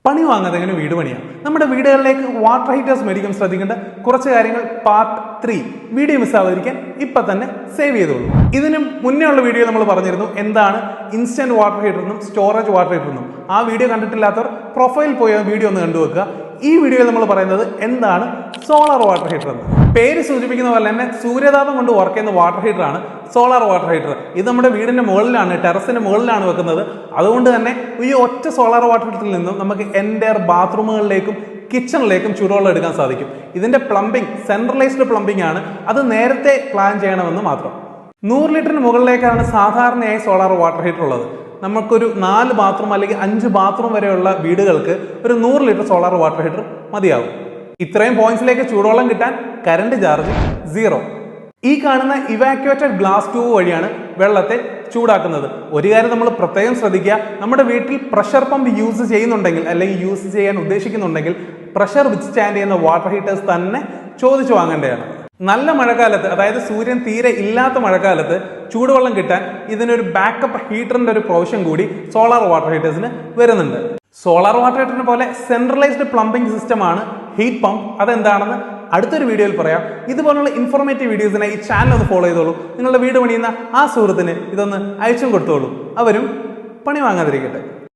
പണി വാങ്ങാതെ എങ്ങനെ വീട് പണിയാം. നമ്മുടെ വീടുകളിലേക്ക് വാട്ടർ ഹീറ്റേഴ്സ് മേടിക്കാൻ ശ്രദ്ധിക്കേണ്ട കുറച്ച് കാര്യങ്ങൾ പാർട്ട് 3 വീഡിയോ മിസ്സാവാതിരിക്കാൻ ഇപ്പൊ തന്നെ സേവ് ചെയ്തോളൂ. ഇതിന് മുന്നേ ഉള്ള വീഡിയോ നമ്മൾ പറഞ്ഞിരുന്നു എന്താണ് ഇൻസ്റ്റന്റ് വാട്ടർ ഹീറ്റർ എന്നും സ്റ്റോറേജ് വാട്ടർ ഹീറ്റർ എന്നും. ആ വീഡിയോ കണ്ടിട്ടില്ലാത്തവർ പ്രൊഫൈൽ പോയി വീഡിയോ ഒന്ന് കണ്ടുവെക്കുക. ഈ വീഡിയോയിൽ നമ്മൾ പറയുന്നത് എന്താണ് സോളാർ വാട്ടർ ഹീറ്റർ എന്ന്. പേര് സൂചിപ്പിക്കുന്ന പോലെ തന്നെ സൂര്യതാപം കൊണ്ട് വർക്ക് ചെയ്യുന്ന വാട്ടർ ഹീറ്റർ ആണ് സോളാർ വാട്ടർ ഹീറ്റർ. ഇത് നമ്മുടെ വീടിന്റെ മുകളിലാണ്, ടെറസിന്റെ മുകളിലാണ് വെക്കുന്നത്. അതുകൊണ്ട് തന്നെ ഈ ഒറ്റ സോളാർ വാട്ടർ ഹീറ്ററിൽ നിന്നും നമുക്ക് എൻ്റയർ ബാത്റൂമുകളിലേക്കും കിച്ചണിലേക്കും ചൂടുവെള്ളം എടുക്കാൻ സാധിക്കും. ഇതിന്റെ പ്ലംബിംഗ് സെൻട്രലൈസ്ഡ് പ്ലംബിംഗ് ആണ്. അത് നേരത്തെ പ്ലാൻ ചെയ്യണമെന്ന് മാത്രം. 100 ലിറ്ററിന് മുകളിലേക്കാണ് സാധാരണയായി സോളാർ വാട്ടർ ഹീറ്റർ ഉള്ളത്. നമുക്കൊരു 4 ബാത്റൂം അല്ലെങ്കിൽ 5 ബാത്റൂം വരെയുള്ള വീടുകൾക്ക് ഒരു 100 ലിറ്റർ സോളാർ വാട്ടർ ഹീറ്റർ മതിയാവും. ഇത്രയും പോയിന്റ്സിലേക്ക് ചൂടുവെള്ളം കിട്ടാൻ കറണ്ട് ചാർജ് 0. ഈ കാണുന്ന ഇവാക്യുവേറ്റഡ് ഗ്ലാസ് ട്യൂബ് വഴിയാണ് വെള്ളത്തെ ചൂടാക്കുന്നത്. ഒരു കാര്യം നമ്മൾ പ്രത്യേകം ശ്രദ്ധിക്കുക, നമ്മുടെ വീട്ടിൽ പ്രഷർ പമ്പ് യൂസ് ചെയ്യുന്നുണ്ടെങ്കിൽ അല്ലെങ്കിൽ യൂസ് ചെയ്യാൻ ഉദ്ദേശിക്കുന്നുണ്ടെങ്കിൽ പ്രഷർ വിത്ത്സ്റ്റാൻഡ് ചെയ്യുന്ന വാട്ടർ ഹീറ്റേഴ്സ് തന്നെ ചോദിച്ചു വാങ്ങേണ്ടതാണ്. നല്ല മഴക്കാലത്ത്, അതായത് സൂര്യൻ തീരെ ഇല്ലാത്ത മഴക്കാലത്ത് ചൂടുവെള്ളം കിട്ടാൻ ഇതിനൊരു ബാക്കപ്പ് ഹീറ്ററിന്റെ ഒരു പ്രൊവിഷൻ കൂടി സോളാർ വാട്ടർ ഹീറ്റേഴ്സിന് വരുന്നുണ്ട്. സോളാർ വാട്ടർ ഹീറ്ററിനെ പോലെ സെൻട്രലൈസ്ഡ് പ്ലംബിംഗ് സിസ്റ്റമാണ് ഹീറ്റ് പമ്പ്. അതെന്താണെന്ന് അടുത്തൊരു വീഡിയോയിൽ പറയാം. ഇതുപോലുള്ള ഇൻഫോർമേറ്റീവ് വീഡിയോസിനായി ഈ ചാനൽ ഒന്ന് ഫോളോ ചെയ്തോളൂ. നിങ്ങളുടെ വീട് പണിയുന്ന ആ സുഹൃത്തിന് ഇതൊന്ന് അയച്ചും കൊടുത്തോളൂ. അവരും പണി വാങ്ങാതിരിക്കട്ടെ.